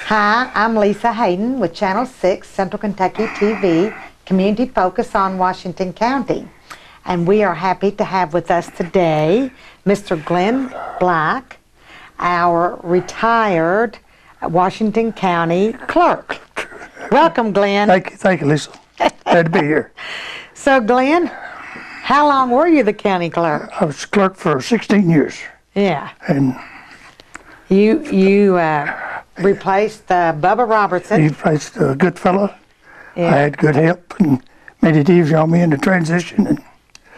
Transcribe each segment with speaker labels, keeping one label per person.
Speaker 1: Hi, I'm Lisa Haydon with Channel 6 Central Kentucky TV, community focus on Washington County. And we are happy to have with us today Mr. Glenn Black, our retired Washington County clerk. Welcome, Glenn.
Speaker 2: Thank you, Lisa. Glad to be here.
Speaker 1: So, Glenn, how long were you the county clerk?
Speaker 2: I was clerk for 16 years.
Speaker 1: Yeah.
Speaker 2: And
Speaker 1: you replaced Bubba Robertson.
Speaker 2: he replaced a good fellow.
Speaker 1: Yeah.
Speaker 2: I had good help and made it easy on me in the transition. And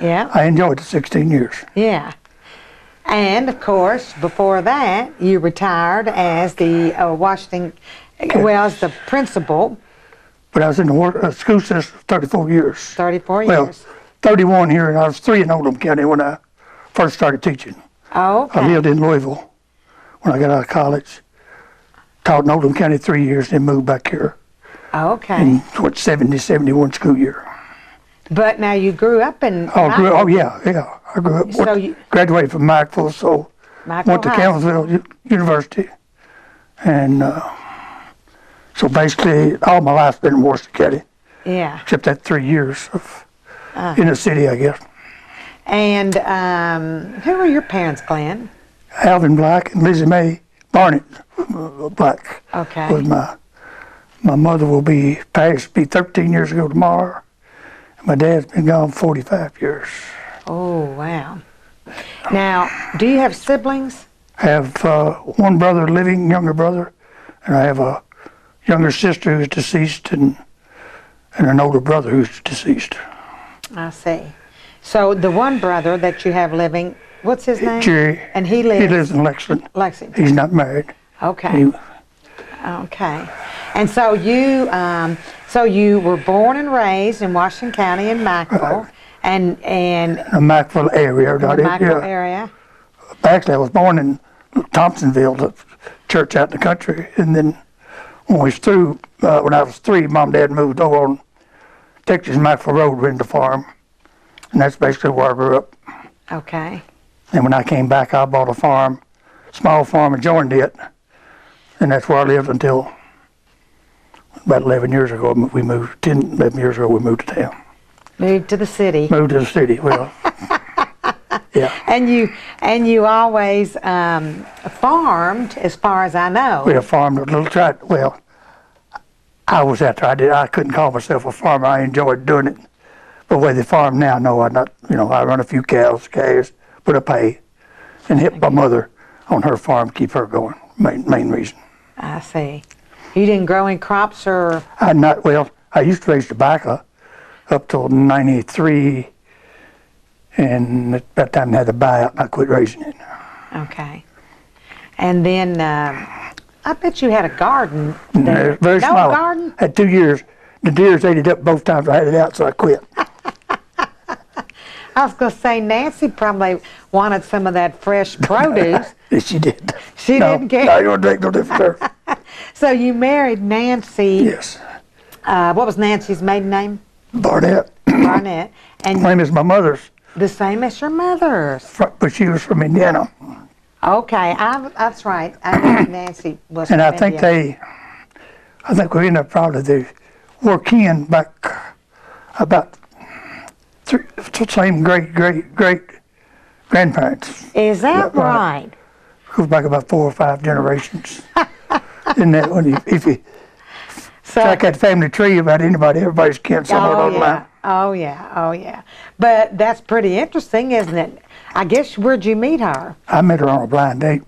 Speaker 1: Yeah.
Speaker 2: I enjoyed the 16 years.
Speaker 1: Yeah. And, of course, before that, you retired as the Washington, well, as the principal.
Speaker 2: But I was in the school system 34 years.
Speaker 1: 34
Speaker 2: Well,
Speaker 1: years.
Speaker 2: 31 here, and I was 3 in Oldham County when I first started teaching.
Speaker 1: Oh, okay.
Speaker 2: I lived in Louisville when I got out of college. Taught in Oldham County 3 years, then moved back here
Speaker 1: Okay.
Speaker 2: in 71 school year.
Speaker 1: But now you grew up in
Speaker 2: Oh, yeah. I grew up.
Speaker 1: So
Speaker 2: Graduated from Mackville, so
Speaker 1: Michael
Speaker 2: went to
Speaker 1: High.
Speaker 2: Campbellsville University, and so basically all my life's been in Washington County,
Speaker 1: Yeah.
Speaker 2: except that 3 years of in the city, I guess.
Speaker 1: And who are your parents, Glenn?
Speaker 2: Alvin Black and Lizzie Mae Barnett Black
Speaker 1: Okay.
Speaker 2: was my mother will be passed 13 years ago tomorrow. My dad's been gone 45 years.
Speaker 1: Oh, wow. Now, do you have siblings?
Speaker 2: I have one brother living, younger brother, and I have a younger sister who's deceased and an older brother who's deceased.
Speaker 1: I see. So the one brother that you have living, what's his name?
Speaker 2: Jerry.
Speaker 1: And he lives
Speaker 2: in Lexington.
Speaker 1: Lexington.
Speaker 2: He's not married.
Speaker 1: Okay. Okay. And so you were born and raised in Washington County in Mackville, and
Speaker 2: The Mackville area.
Speaker 1: in the Mackville area.
Speaker 2: Actually, I was born in Thompsonville, the church out in the country, and then when we was through, when I was 3, Mom and Dad moved over on Texas Mackville Road, rented a farm, and that's basically where I grew up.
Speaker 1: Okay.
Speaker 2: And when I came back, I bought a farm, small farm, and joined it, and that's where I lived until about 11 years ago. We moved, 11 years ago, we moved to town.
Speaker 1: Moved to the city.
Speaker 2: Moved to the city, well, yeah.
Speaker 1: And you always farmed, as far as I know.
Speaker 2: We farmed a little tract. Well, I was out there. I couldn't call myself a farmer. I enjoyed doing it. But where they farm now, no, I not. I run a few cows, put up hay, and help my mother on her farm, keep her going. Main reason.
Speaker 1: I see. You didn't grow any crops or?
Speaker 2: I used to raise tobacco up till '93, and at that time I had to buy out, and I quit raising it.
Speaker 1: Okay. And then I bet you had a garden
Speaker 2: No,
Speaker 1: there.
Speaker 2: very
Speaker 1: No
Speaker 2: small.
Speaker 1: garden?
Speaker 2: Had 2 years. The deers ate it up both times I had it out, so I quit.
Speaker 1: I was going to say Nancy probably wanted some of that fresh produce.
Speaker 2: She did.
Speaker 1: She didn't care.
Speaker 2: No, you wouldn't take no different there.
Speaker 1: So you married Nancy.
Speaker 2: Yes.
Speaker 1: What was Nancy's maiden name?
Speaker 2: Barnett.
Speaker 1: Barnett. And
Speaker 2: Same as my mother's,
Speaker 1: the same as your mother's.
Speaker 2: but she was from Indiana.
Speaker 1: Okay, that's right. I knew Nancy was
Speaker 2: And
Speaker 1: from
Speaker 2: I think
Speaker 1: India.
Speaker 2: we ended up probably they were kin back about same great grandparents.
Speaker 1: Is that right?
Speaker 2: Goes back about 4 or 5 generations. And that when if you track that family tree about anybody, everybody's kin somewhere along the line.
Speaker 1: Oh yeah. But that's pretty interesting, isn't it? I guess, where'd you meet her?
Speaker 2: I met her on a blind date.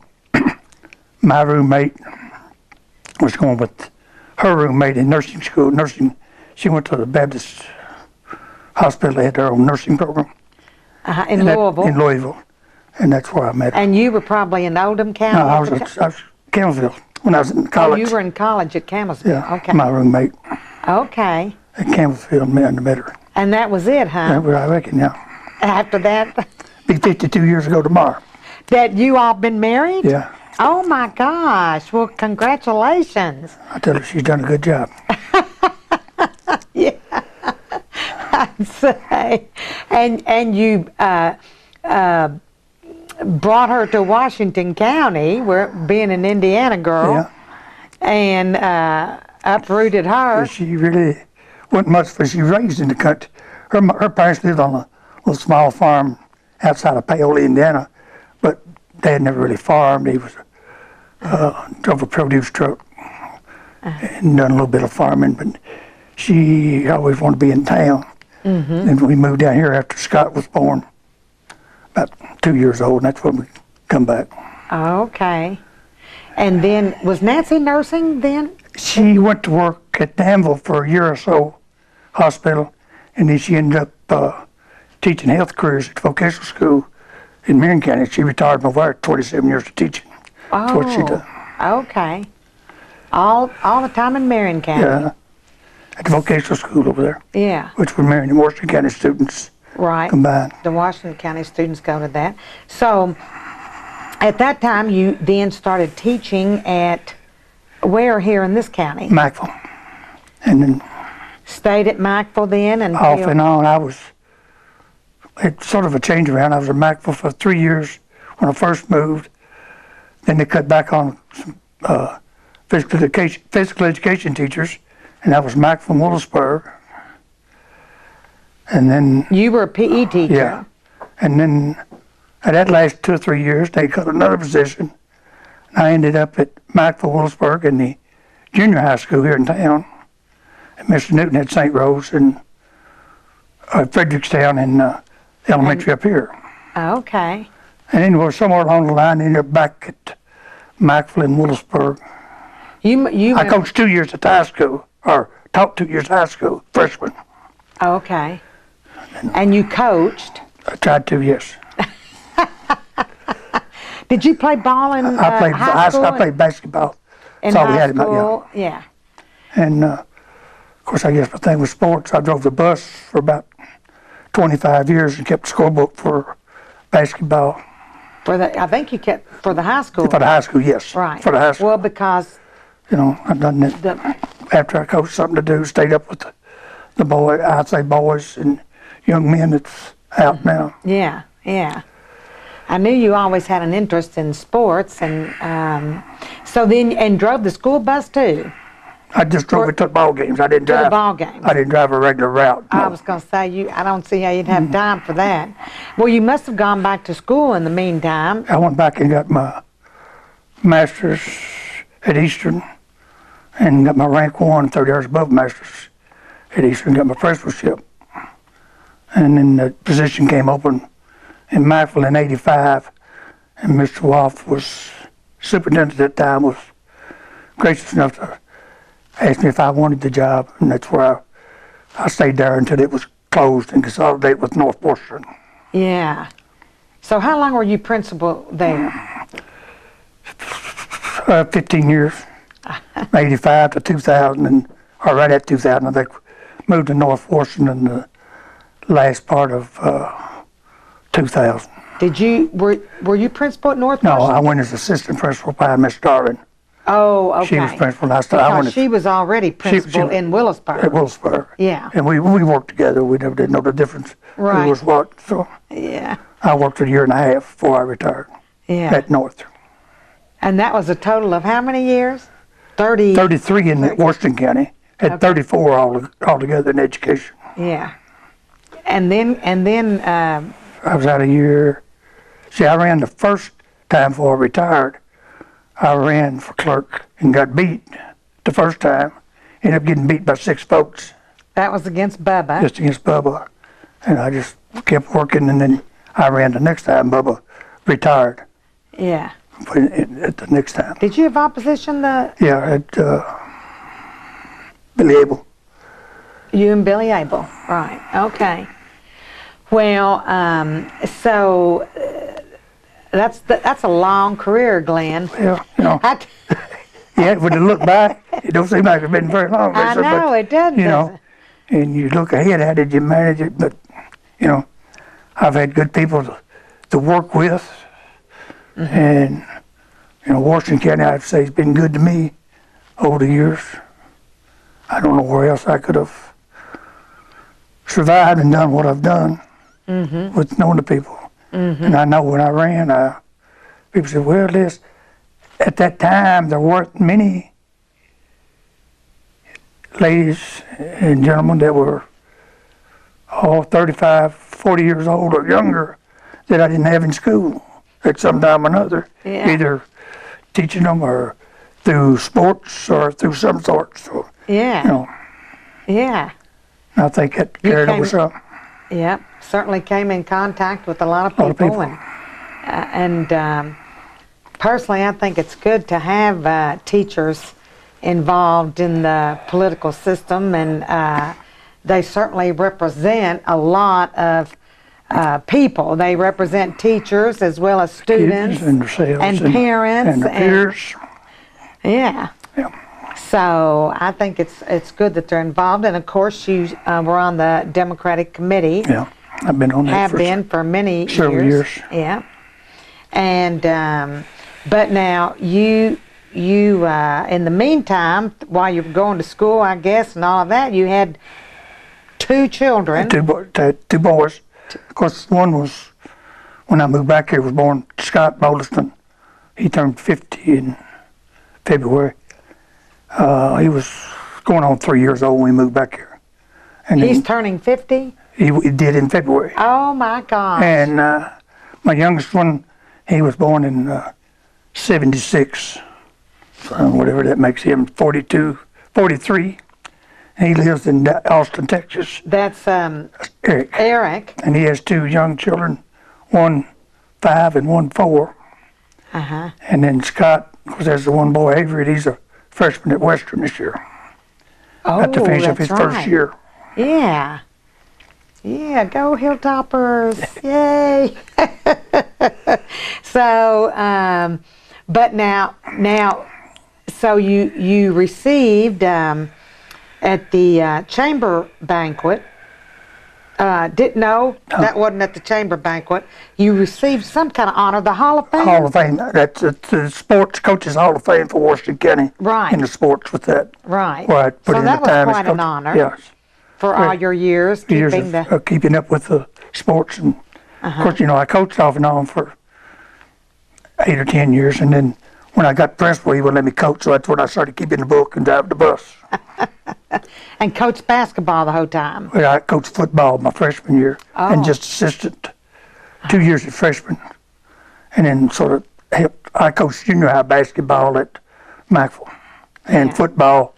Speaker 2: My roommate was going with her roommate in nursing school. She went to the Baptist hospital. They had their own nursing program.
Speaker 1: In Louisville?
Speaker 2: In Louisville. And that's where I met her.
Speaker 1: And you were probably in Oldham County?
Speaker 2: No, I was Campbellsville when I was in college.
Speaker 1: Oh, you were in college at Campbellsville.
Speaker 2: Yeah,
Speaker 1: Okay.
Speaker 2: my roommate
Speaker 1: Okay.
Speaker 2: at Campbellsville met her.
Speaker 1: And that was it, huh?
Speaker 2: I reckon, yeah.
Speaker 1: After that,
Speaker 2: Be 52 years ago tomorrow.
Speaker 1: that you all been married?
Speaker 2: Yeah.
Speaker 1: Oh my gosh. Well, congratulations.
Speaker 2: I tell her she's done a good job.
Speaker 1: Yeah. I'd say. And you brought her to Washington County, where being an Indiana girl.
Speaker 2: Yeah.
Speaker 1: and uprooted her.
Speaker 2: She really wasn't much, for she was raised in the country. Her parents lived on a little small farm outside of Paola, Indiana, but Dad never really farmed. He was drove a produce truck and done a little bit of farming, but she always wanted to be in town. And we moved down here after Scott was born, about 2 years old, and that's when we come back.
Speaker 1: Okay. And then, was Nancy nursing then?
Speaker 2: She went to work at Danville for a year or so, hospital, and then she ended up teaching health careers at vocational school in Marion County. She retired from there, 27 years of teaching. That's what she did.
Speaker 1: Okay. All the time in Marion County.
Speaker 2: Yeah, at the vocational school over there.
Speaker 1: Yeah.
Speaker 2: Which were Marion and Washington County students combined.
Speaker 1: The Washington County students go to that. So, at that time, you then started teaching at where here in this county?
Speaker 2: Mackville. And then
Speaker 1: stayed at Mackville then? Until
Speaker 2: off and on. It's sort of a change around. I was at Mackville for 3 years when I first moved. Then they cut back on some physical education teachers, and that was Mackville and Willisburg. And then
Speaker 1: you were a PE teacher.
Speaker 2: Yeah. And then at that last 2 or 3 years, they cut another position. And I ended up at Mackville, Willisburg in the junior high school here in town. And Mr. Newton had St. Rose and Frederickstown and elementary up here.
Speaker 1: Okay.
Speaker 2: And anyway, somewhere along the line, I ended up back at Mackville and Willisburg. I coached 2 years at the high school, or taught 2 years at high school, freshman.
Speaker 1: Okay. And you coached?
Speaker 2: I tried to, yes.
Speaker 1: Did you play ball in high school?
Speaker 2: I played basketball.
Speaker 1: In
Speaker 2: That's all we
Speaker 1: high
Speaker 2: had in my
Speaker 1: school? Yeah.
Speaker 2: And of course, I guess my thing was sports. I drove the bus for about 25 years and kept the scorebook for basketball.
Speaker 1: I think you kept for the high school.
Speaker 2: For the high school, yes.
Speaker 1: Right.
Speaker 2: For the high school.
Speaker 1: Well, because
Speaker 2: I've done it after I coached something to do, stayed up with the boys, I'd say boys and young men that's out now.
Speaker 1: Yeah, yeah. I knew you always had an interest in sports, and so then, and drove the school bus too?
Speaker 2: I just drove it to the ball games. I didn't drive.
Speaker 1: To the ball games.
Speaker 2: I didn't drive a regular route. No.
Speaker 1: I was going to say, I don't see how you'd have time for that. Well, you must have gone back to school in the meantime.
Speaker 2: I went back and got my master's at Eastern and got my rank 1, 30 hours above master's at Eastern, got my principalship. And then the position came open in Mackville in '85, and Mr. Wolf was superintendent at that time, was gracious enough to ask me if I wanted the job, and that's where I stayed there until it was closed and consolidated with North Western.
Speaker 1: Yeah. So how long were you principal there?
Speaker 2: 15 years, 85 to 2000, or right at 2000, I think. Moved to North Washington in the last part of 2000.
Speaker 1: Were you principal at North
Speaker 2: No,
Speaker 1: Washington?
Speaker 2: I went as assistant principal by Miss Darwin.
Speaker 1: Oh, okay.
Speaker 2: She was principal last time.
Speaker 1: Because she was already principal in Willisburg.
Speaker 2: At Willisburg.
Speaker 1: Yeah.
Speaker 2: And we worked together. We never did know the difference.
Speaker 1: Right.
Speaker 2: Who was what. So
Speaker 1: yeah.
Speaker 2: I worked a year and a half before I retired.
Speaker 1: Yeah.
Speaker 2: At North.
Speaker 1: And that was a total of how many years?
Speaker 2: 33 in Washington County. Had 34 altogether in education.
Speaker 1: Yeah. And then
Speaker 2: I was out a year. See, I ran the first time before I retired. I ran for clerk and got beat the first time. Ended up getting beat by 6 votes.
Speaker 1: That was against Bubba.
Speaker 2: Just against Bubba. And I just kept working, and then I ran the next time. Bubba retired.
Speaker 1: Yeah.
Speaker 2: At the next time.
Speaker 1: Did you have opposition?
Speaker 2: Yeah, at Billy Abel.
Speaker 1: You and Billy Abel, right? Okay. Well, so that's a long career, Glenn.
Speaker 2: Yeah, yeah. When you look back, it don't seem like it's been very long.
Speaker 1: I know, but, it doesn't.
Speaker 2: And you look ahead, how did you manage it? But I've had good people to work with, and Washington County, I'd say, has been good to me over the years. I don't know where else I could have survived and done what I've done with knowing the people. And I know when I ran, people said, well, at that time, there weren't many ladies and gentlemen that were all 35, 40 years old or younger that I didn't have in school at some time or another, either teaching them or through sports or through some sort. So,
Speaker 1: Yeah.
Speaker 2: you know,
Speaker 1: Yeah.
Speaker 2: I think that carried over some.
Speaker 1: Yep. Certainly came in contact with a lot of people. And personally, I think it's good to have teachers involved in the political system, and they certainly represent a lot of people. They represent teachers as well as students
Speaker 2: and themselves
Speaker 1: and parents
Speaker 2: and their peers.
Speaker 1: Yeah. So I think it's good that they're involved, and of course you were on the Democratic Committee.
Speaker 2: Yeah, I've been on that
Speaker 1: for many
Speaker 2: several years.
Speaker 1: Yeah. And but now you in the meantime, while you were going to school, I guess, and all of that, you had two children.
Speaker 2: Two boys. Of course, one was, when I moved back here, was born Scott Moulston. He turned 50 in February. He was going on 3 years old when we moved back here. And
Speaker 1: he's turning 50?
Speaker 2: He did in February.
Speaker 1: Oh my gosh.
Speaker 2: And my youngest one, he was born in 76. Whatever that makes him, 43. He lives in Austin, Texas.
Speaker 1: That's
Speaker 2: Eric.
Speaker 1: Eric.
Speaker 2: And he has two young children, one 5 and one 4.
Speaker 1: Uh-huh.
Speaker 2: And then Scott, because there's the one boy, Avery, he's a freshman at Western this year.
Speaker 1: Oh,
Speaker 2: About to finish up his first year.
Speaker 1: Yeah. Yeah, go Hilltoppers. Yay. So, but now, so you received at the chamber banquet, that wasn't at the chamber banquet. You received some kind of honor, the Hall of Fame?
Speaker 2: Hall of Fame. That's the Sports Coaches Hall of Fame for Washington County.
Speaker 1: Right.
Speaker 2: In the sports with that.
Speaker 1: Right.
Speaker 2: Where I put
Speaker 1: so
Speaker 2: in
Speaker 1: that
Speaker 2: the time
Speaker 1: was quite an honor.
Speaker 2: Yes.
Speaker 1: For all your years keeping
Speaker 2: keeping up with the sports. And of course, I coached off and on for 8 or 10 years. And then when I got principal, he wouldn't let me coach. So that's when I started keeping the book and driving the bus.
Speaker 1: And coached basketball the whole time?
Speaker 2: Well, I coached football my freshman year and just assistant 2 years as freshman. And then sort of helped. I coached junior high basketball at Mackville and football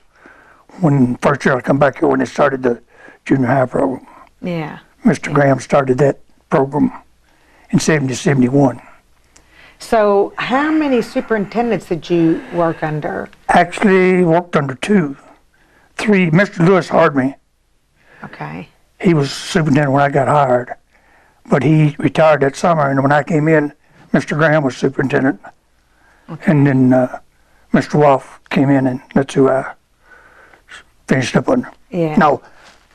Speaker 2: when first year I come back here when they started the junior high program.
Speaker 1: Yeah.
Speaker 2: Mr. Graham started that program in 71.
Speaker 1: So how many superintendents did you work under?
Speaker 2: Actually worked under 2. 3. Mr. Lewis hired me.
Speaker 1: Okay. He
Speaker 2: was superintendent when I got hired, but he retired that summer, and when I came in, Mr. Graham was superintendent. Okay. And then Mr. Wolf came in, and that's who I finished up under.
Speaker 1: Yeah.
Speaker 2: No,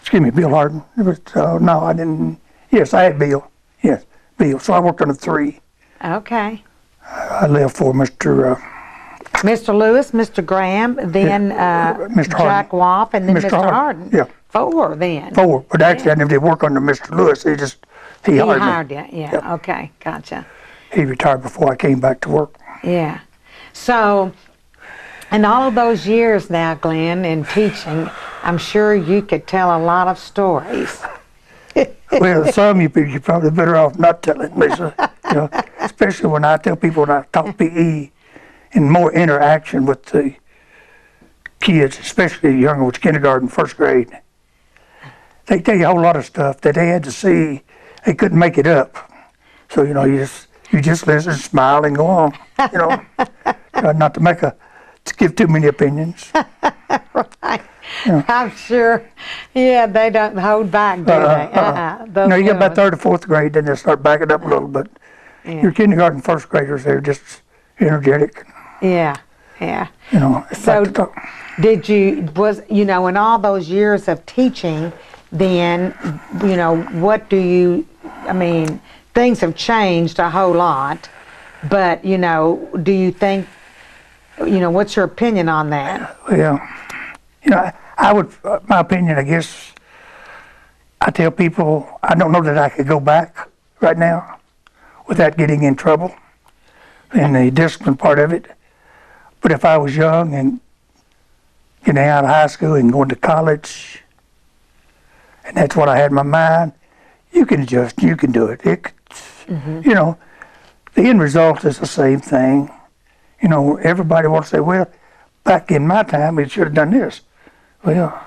Speaker 2: excuse me, Bill Harden. No, I didn't. Yes, I had Bill. Yes, Bill. So I worked under 3.
Speaker 1: Okay.
Speaker 2: I left for Mr.
Speaker 1: Lewis, Mr. Graham, then
Speaker 2: Mr.
Speaker 1: Jack Woff, and then Mr. Harden.
Speaker 2: Yeah.
Speaker 1: 4 then.
Speaker 2: 4, but actually I never did work under Mr. Lewis. He hired me.
Speaker 1: You. Yeah.
Speaker 2: Yep.
Speaker 1: Okay. Gotcha.
Speaker 2: He retired before I came back to work.
Speaker 1: Yeah. So, in all of those years now, Glenn, in teaching, I'm sure you could tell a lot of stories.
Speaker 2: Well, some you're probably better off not telling, Lisa. Especially when I tell people when I talk PE and more interaction with the kids, especially younger ones, kindergarten, first grade. They tell you a whole lot of stuff that they had to see. They couldn't make it up. So, you just listen, smile, and go on. Try not to give too many opinions.
Speaker 1: Right. I'm sure. Yeah, they don't hold back, do they?
Speaker 2: You get about 3rd or 4th grade, then they start backing up a little bit. Yeah. Your kindergarten, first graders, they're just energetic.
Speaker 1: Yeah. So, did you, in all those years of teaching, then, what do you, things have changed a whole lot, but, do you think, what's your opinion on that?
Speaker 2: Well, I would, my opinion, I guess, I tell people, I don't know that I could go back right now without getting in trouble in the discipline part of it. But if I was young and, getting out of high school and going to college. And that's what I had in my mind. You can adjust, you can do it. You know, the end result is the same thing. You know, everybody wants to say, well, back in my time, we should have done this. Well,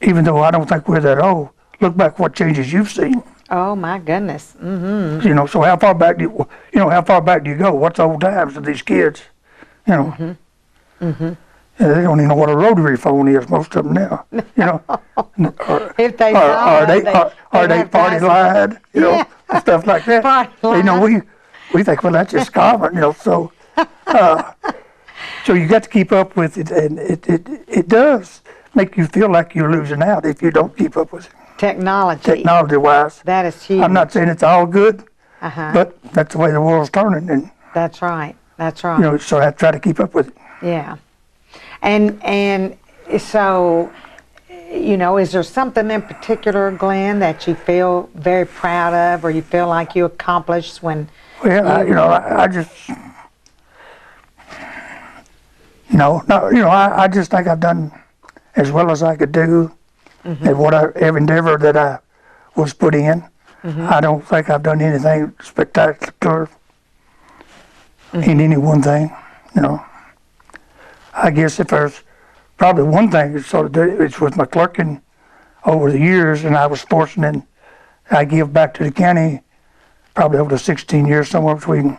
Speaker 2: even though I don't think we're that old, look back what changes you've seen.
Speaker 1: Oh my goodness.
Speaker 2: You know, so how far back do you go? What's old times to these kids? You know, they don't even know what a rotary phone is. Most of them now. You know,
Speaker 1: If they
Speaker 2: are they
Speaker 1: have
Speaker 2: party line? You know, and stuff like that.
Speaker 1: Party
Speaker 2: You know, we think, well, that's just common. You know, so so you got to keep up with it, and it does make you feel like you're losing out if you don't keep up with it. Technology-wise.
Speaker 1: That is huge.
Speaker 2: I'm not saying it's all good, but that's the way the world's turning, and
Speaker 1: That's right. That's right.
Speaker 2: you know, so I try to keep up with it.
Speaker 1: Yeah. And so, you know, is there something in particular, Glenn, that you feel very proud of, or you feel like you accomplished when?
Speaker 2: Well, I just, I just think I've done as well as I could do at every endeavor that I was put in. I don't think I've done anything spectacular in any one thing, you know. I guess if there's probably one thing that sort of did, it's with my clerking over the years, and I was fortunate, and I give back to the county probably over the 16 years, somewhere between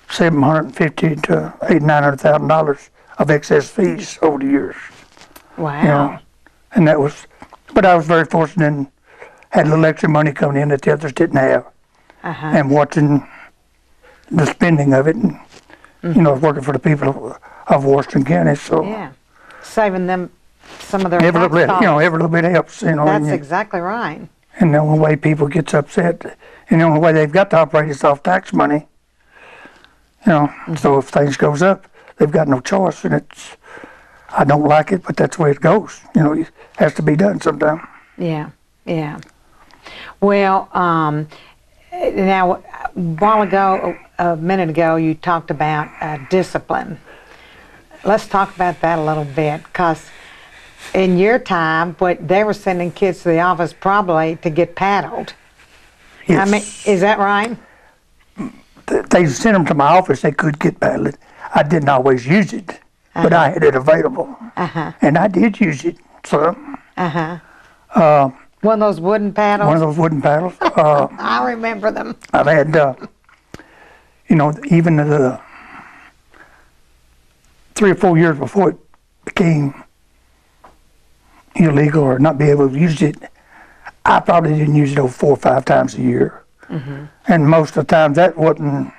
Speaker 2: $750,000 to $800,000 of excess fees over the years.
Speaker 1: Wow.
Speaker 2: You know, and that was, but I was very fortunate and had a little extra money coming in that the others didn't have, and watching the spending of it, and you know, working for the people of Washington County, so
Speaker 1: Yeah. Saving them some of their
Speaker 2: every little
Speaker 1: tax
Speaker 2: bit,
Speaker 1: dollars.
Speaker 2: every little bit helps, you know.
Speaker 1: That's exactly right.
Speaker 2: And the only way people gets upset, and the only way they've got to operate is off tax money. You know, so if things goes up, they've got no choice, and I don't like it, but that's the way it goes. You know, it has to be done sometime.
Speaker 1: Yeah, yeah. Well, now, a minute ago, you talked about discipline. Let's talk about that a little bit, because in your time, they were sending kids to the office probably to get paddled.
Speaker 2: Yes.
Speaker 1: I mean, is that right?
Speaker 2: They sent them to my office, they could get paddled. I didn't always use it, but I had it available. And I did use it, so.
Speaker 1: One of those wooden paddles?
Speaker 2: One of those wooden paddles.
Speaker 1: I remember them.
Speaker 2: I've had, you know, even the 3 or 4 years before it became illegal or not be able to use it, I probably didn't use it over 4 or 5 times a year. And most of the time that wouldn't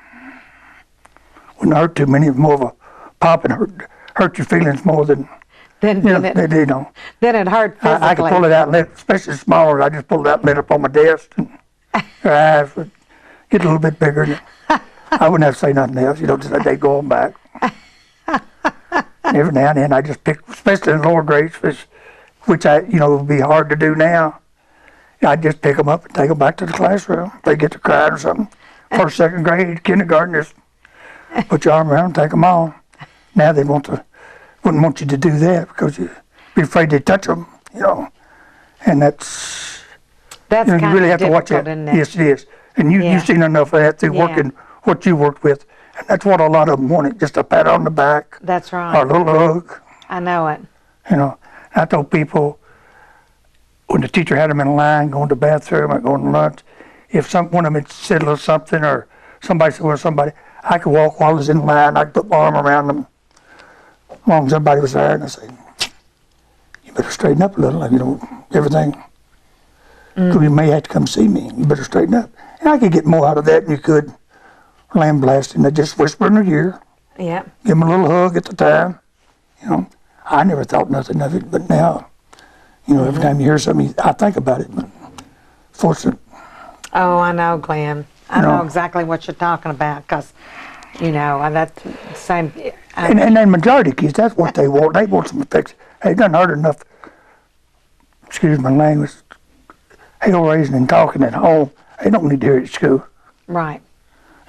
Speaker 2: hurt too many. It was more of a pop and hurt your feelings more than,
Speaker 1: Then it hurt physically.
Speaker 2: I could pull it out and let, especially smaller, I just pulled it out and let it up on my desk, and her eyes would get a little bit bigger. And I wouldn't have to say nothing else, you know, just let they go on back. Every now and then I just pick, especially in lower grades, which would be hard to do now. I'd just pick them up and take them back to the classroom. They get to crying or something. First, second grade, kindergarten, just put your arm around and take them on. Now they wouldn't want you to do that because you'd be afraid they'd touch them, you know. And that's you really have to watch that. Yes, it is. And you've seen enough of that through working what you worked with. And that's what a lot of them wanted, just a pat on the back.
Speaker 1: That's right.
Speaker 2: Or a little hug.
Speaker 1: I know it.
Speaker 2: You know, I told people when the teacher had them in line, going to the bathroom or going to lunch, if one of them had said a little something or somebody said, well, somebody, I could walk while I was in line, I could put my arm around them as long as everybody was there, and I said, you better straighten up a little, you know, everything. Because you may have to come see me, you better straighten up. And I could get more out of that than you could lamb blasting. They just whisper in their ear.
Speaker 1: Yeah.
Speaker 2: Give them a little hug at the time. You know, I never thought nothing of it, but now, you know, every time you hear something, I think about it. But fortunate.
Speaker 1: Oh, I know, Glenn. I know exactly what you're talking about, because, you know, that's the same.
Speaker 2: And then majority of kids, that's what they want. They want some affection. They done heard enough, excuse my language, hell raising and talking at home. They don't need to hear it at school.
Speaker 1: Right.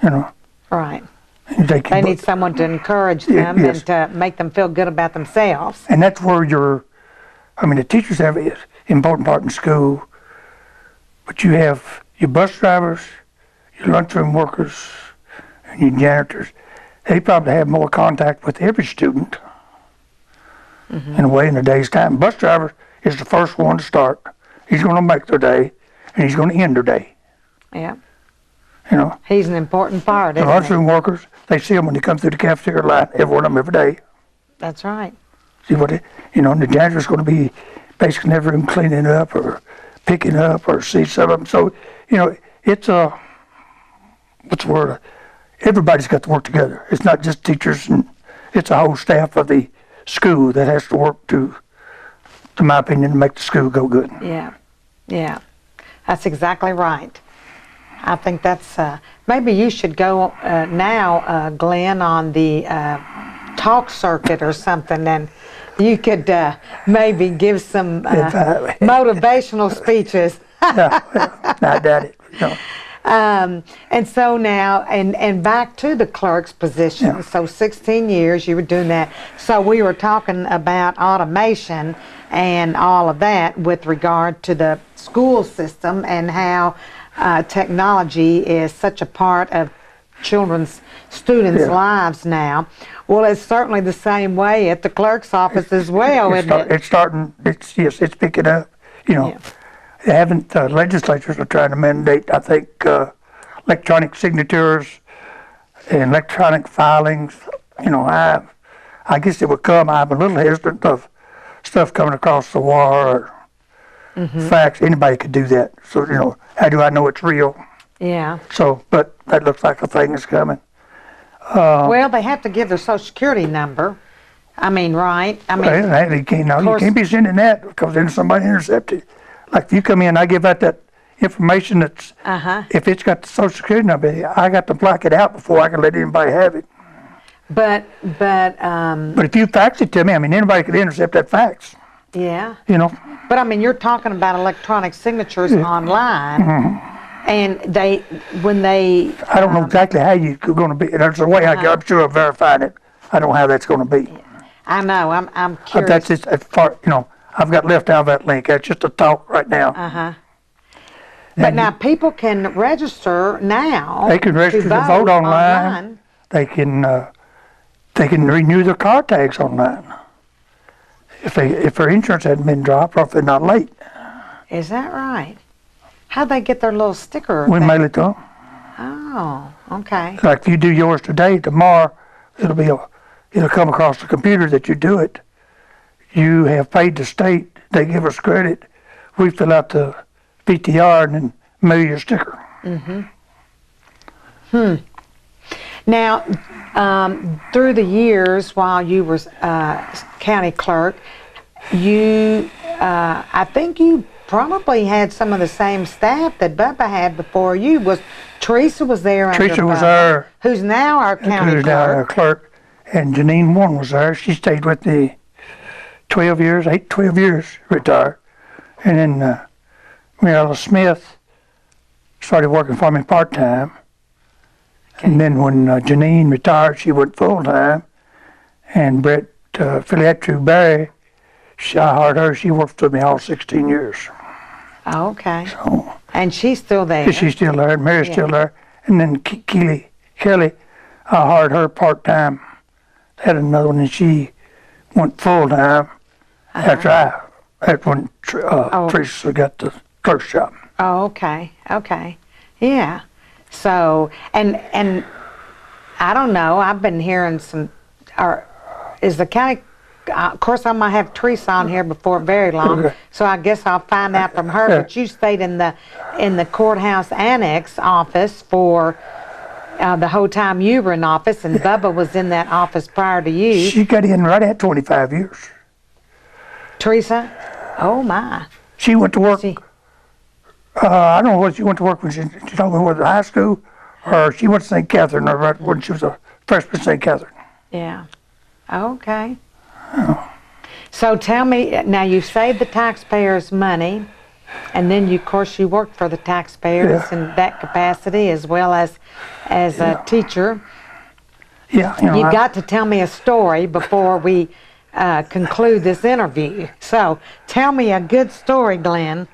Speaker 2: You know.
Speaker 1: Right. They need someone to encourage them and to make them feel good about themselves.
Speaker 2: And that's where the teachers have an important part in school, but you have your bus drivers, your lunchroom workers, and your janitors. They probably have more contact with every student in a way in a day's time. Bus driver is the first one to start. He's going to make their day, and he's going to end their day.
Speaker 1: Yeah.
Speaker 2: You know.
Speaker 1: He's an important part,
Speaker 2: The lunchroom workers, they see them when they come through the cafeteria line, every one of them every day.
Speaker 1: That's right.
Speaker 2: See what and the janitor's going to be basically in every room cleaning up or picking up or see some of them. So, it's what's the word? Everybody's got to work together. It's not just teachers, and it's a whole staff of the school that has to work to my opinion, to make the school go good.
Speaker 1: Yeah, yeah, that's exactly right. I think that's, maybe you should go now, Glenn, on the talk circuit or something, and you could maybe give some motivational speeches.
Speaker 2: Yeah, I doubt it. No.
Speaker 1: And so now, and back to the clerk's position.
Speaker 2: Yeah.
Speaker 1: So 16 years you were doing that. So we were talking about automation and all of that with regard to the school system and how technology is such a part of students' lives now. Well, it's certainly the same way at the clerk's office as well, isn't it?
Speaker 2: It's picking up. They haven't, legislatures are trying to mandate, I think, electronic signatures and electronic filings. I guess it would come. I'm a little hesitant of stuff coming across the wire or fax. Anybody could do that. So, how do I know it's real?
Speaker 1: Yeah.
Speaker 2: So, but that looks like a thing is coming.
Speaker 1: Well, they have to give their Social Security number. I mean, right?
Speaker 2: You can't be sending that because then somebody intercepted. Like if you come in, I give out that information that's, if it's got the Social Security number, I got to black it out before I can let anybody have it.
Speaker 1: But
Speaker 2: if you fax it to me, anybody could intercept that fax.
Speaker 1: Yeah.
Speaker 2: But
Speaker 1: you're talking about electronic signatures online, and when they.
Speaker 2: I don't know exactly how you're going to be. There's a way I'm sure of verifying it. I don't know how that's going to be.
Speaker 1: I know. I'm curious.
Speaker 2: But that's just as far. I've got left out of that link. That's just a talk right now.
Speaker 1: But now people can register now.
Speaker 2: They can register to vote online. They can renew their car tags online. If their insurance hadn't been dropped or if they're not late.
Speaker 1: Is that right? How'd they get their little sticker?
Speaker 2: We mail it to them.
Speaker 1: Oh, okay.
Speaker 2: Like if you do yours today, tomorrow it'll come across the computer that you do it. You have paid the state. They give us credit. We fill out the VTR and then mail your sticker.
Speaker 1: Now, through the years while you were county clerk, I think you probably had some of the same staff that Bubba had before you. Teresa was there under
Speaker 2: Teresa was
Speaker 1: Bubba,
Speaker 2: there.
Speaker 1: who's now our county
Speaker 2: Who's
Speaker 1: clerk.
Speaker 2: now our clerk. And Janine Warren was there. She stayed with me 12 years, retired. And then Mariella Smith started working for me part-time. Okay. And then when Janine retired, she went full-time. And Philiette Barry, I hired her. She worked with me all 16 years.
Speaker 1: Oh, okay.
Speaker 2: So,
Speaker 1: and she's still there.
Speaker 2: She's still there. And Mary's still there. And then Kelly, I hired her part-time. Had another one, and she went full-time after when Teresa got the clerk's job.
Speaker 1: Oh, okay. Yeah. So, and I don't know, I've been hearing is the county, of course I'm going to have Teresa on here before very long, so I guess I'll find out from her, but you stayed in the courthouse annex office for the whole time you were in office, and Bubba was in that office prior to you.
Speaker 2: She got in right at 25 years.
Speaker 1: Teresa? Oh, my.
Speaker 2: She went to work, I don't know what she went to work when she told me whether high school, or she went to St. Catherine, or when she was a freshman at St. Catherine.
Speaker 1: Yeah. Okay. Oh. So tell me, now you saved the taxpayers' money, and then of course you worked for the taxpayers in that capacity as well as a teacher.
Speaker 2: Yeah,
Speaker 1: You've got to tell me a story before we conclude this interview. So tell me a good story, Glenn.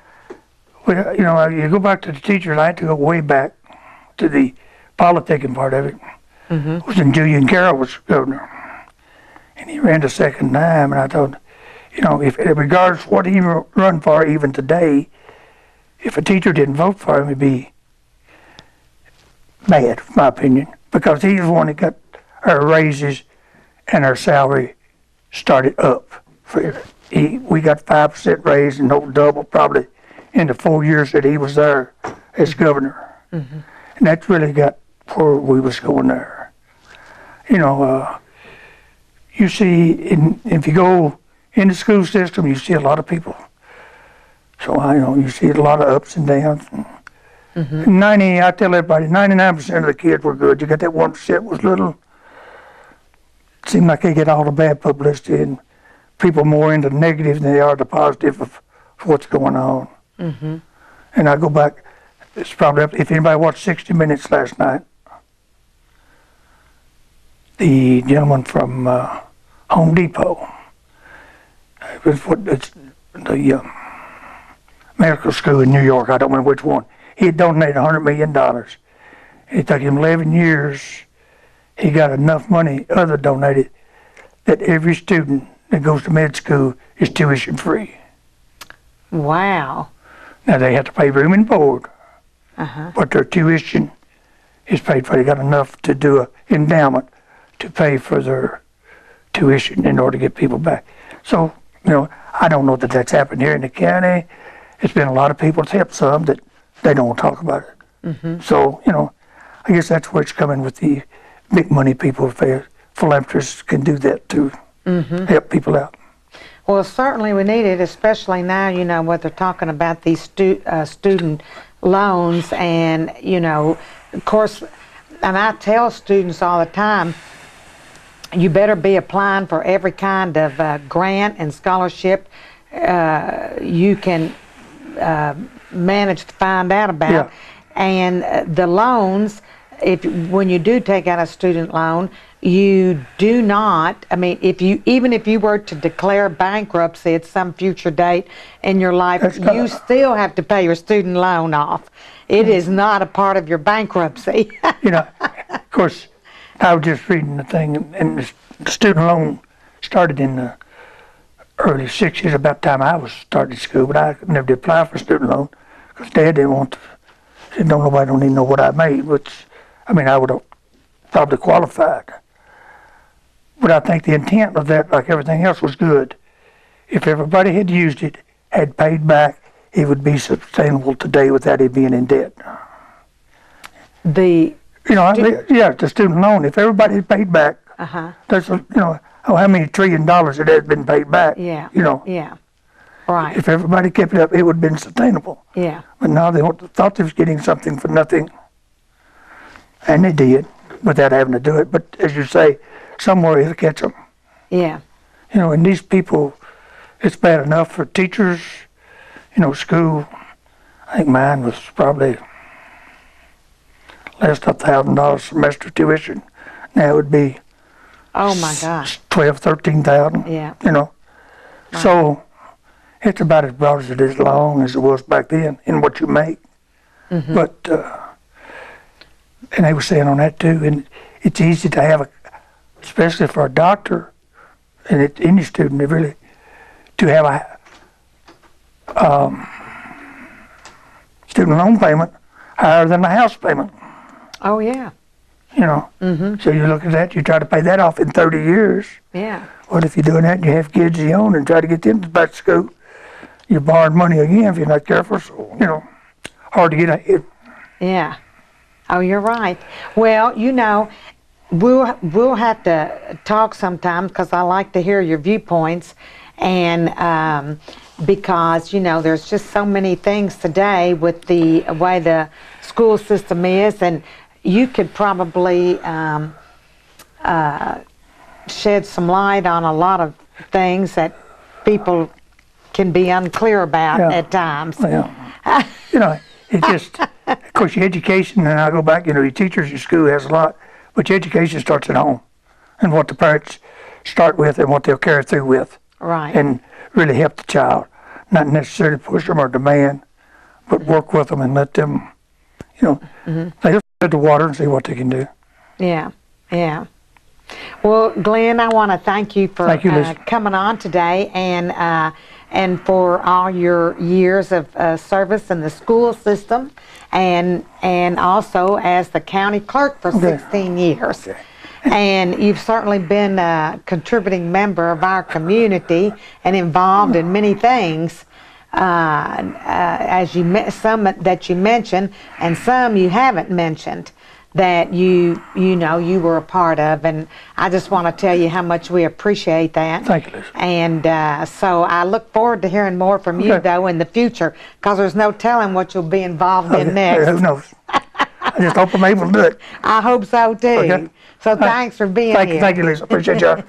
Speaker 2: Well, you go back to the teachers. I had to go way back to the politicking part of it. It was when Julian Carroll was governor, and he ran the second time. And I thought, if regardless what he run for, even today, if a teacher didn't vote for him, it'd be bad, in my opinion, because he was the one that got our raises and our salary started up. We got 5% raise and no double probably in the 4 years that he was there as governor. And that really got where we was going there. You see, if you go in the school system, you see a lot of people. So you see a lot of ups and downs. I tell everybody, 99% of the kids were good. You got that 1% was little. It seemed like they get all the bad publicity, and people more into the negative than they are the positive of what's going on. And I go back. It's probably if anybody watched 60 Minutes last night. The gentleman from Home Depot. It was the medical school in New York. I don't remember which one. He had donated $100 million. It took him 11 years. He got enough money, other donated, that every student that goes to med school is tuition free.
Speaker 1: Wow.
Speaker 2: Now they have to pay room and board, but their tuition is paid for. They got enough to do an endowment to pay for their tuition in order to get people back. So, I don't know that that's happened here in the county. It's been a lot of people. It's helped some that they don't want to talk about it. So, I guess that's where it's coming with the big money people. Philanthropists can do that to help people out.
Speaker 1: Well, certainly we need it, especially now, what they're talking about, these student loans. And, of course, and I tell students all the time, you better be applying for every kind of grant and scholarship you can manage to find out about.
Speaker 2: Yeah.
Speaker 1: And the loans, when you do take out a student loan, you do not, even if you were to declare bankruptcy at some future date in your life, you still have to pay your student loan off. It is not a part of your bankruptcy.
Speaker 2: Of course, I was just reading the thing, and the student loan started in the early 60s, about the time I was starting school, but I never did apply for a student loan because Dad didn't want to. He said, nobody don't even know what I made, which, I would have probably qualified. But I think the intent of that, like everything else, was good. If everybody had used it, had paid back, it would be sustainable today without it being in debt. The student loan. If everybody had paid back, there's how many $1 trillion it has been paid back.
Speaker 1: Yeah. Yeah. Right.
Speaker 2: If everybody kept it up, it would have been sustainable.
Speaker 1: Yeah.
Speaker 2: But now they thought they was getting something for nothing, and they did without having to do it. But as you say, somewhere it'll catch them. Yeah. And these people, it's bad enough for teachers. School. I think mine was probably less than $1,000 semester tuition. Now it would be.
Speaker 1: Oh my gosh.
Speaker 2: 12, 13,000.
Speaker 1: Yeah.
Speaker 2: Right. So it's about as broad as it is long as it was back then in what you make. But and they were saying on that too, and it's easy to have especially for a doctor and any student, to have a student loan payment higher than the house payment.
Speaker 1: Oh yeah.
Speaker 2: So you look at that, you try to pay that off in 30 years.
Speaker 1: Yeah.
Speaker 2: What if you're doing that and you have kids of your own and try to get them back to school? You're borrowing money again if you're not careful, so, hard to get ahead.
Speaker 1: Yeah. Oh, you're right. Well, we'll have to talk sometime because I like to hear your viewpoints, and because there's just so many things today with the way the school system is, and you could probably shed some light on a lot of things that people can be unclear about at times.
Speaker 2: It just, of course, your education, and I go back, your teachers, your school has a lot, But your education starts at home, and what the parents start with and what they'll carry through with,
Speaker 1: Right.
Speaker 2: and really help the child, not necessarily push them or demand, but work with them and let them, they just let the water and see what they can do.
Speaker 1: Yeah, yeah. Well, Glenn, I want to thank you for
Speaker 2: Liz.
Speaker 1: coming on today and for all your years of service in the school system and also as the county clerk for 16 years.
Speaker 2: Okay.
Speaker 1: And you've certainly been a contributing member of our community and involved in many things, as some that you mentioned and some you haven't mentioned that you were a part of, and I just want to tell you how much we appreciate that.
Speaker 2: Thank you, Liz.
Speaker 1: And so I look forward to hearing more from you, though, in the future, because there's no telling what you'll be involved in next.
Speaker 2: Who knows? I just hope I'm able to do it.
Speaker 1: I hope so, too.
Speaker 2: Okay.
Speaker 1: So thanks for being here.
Speaker 2: Thank you, Lisa. Appreciate you.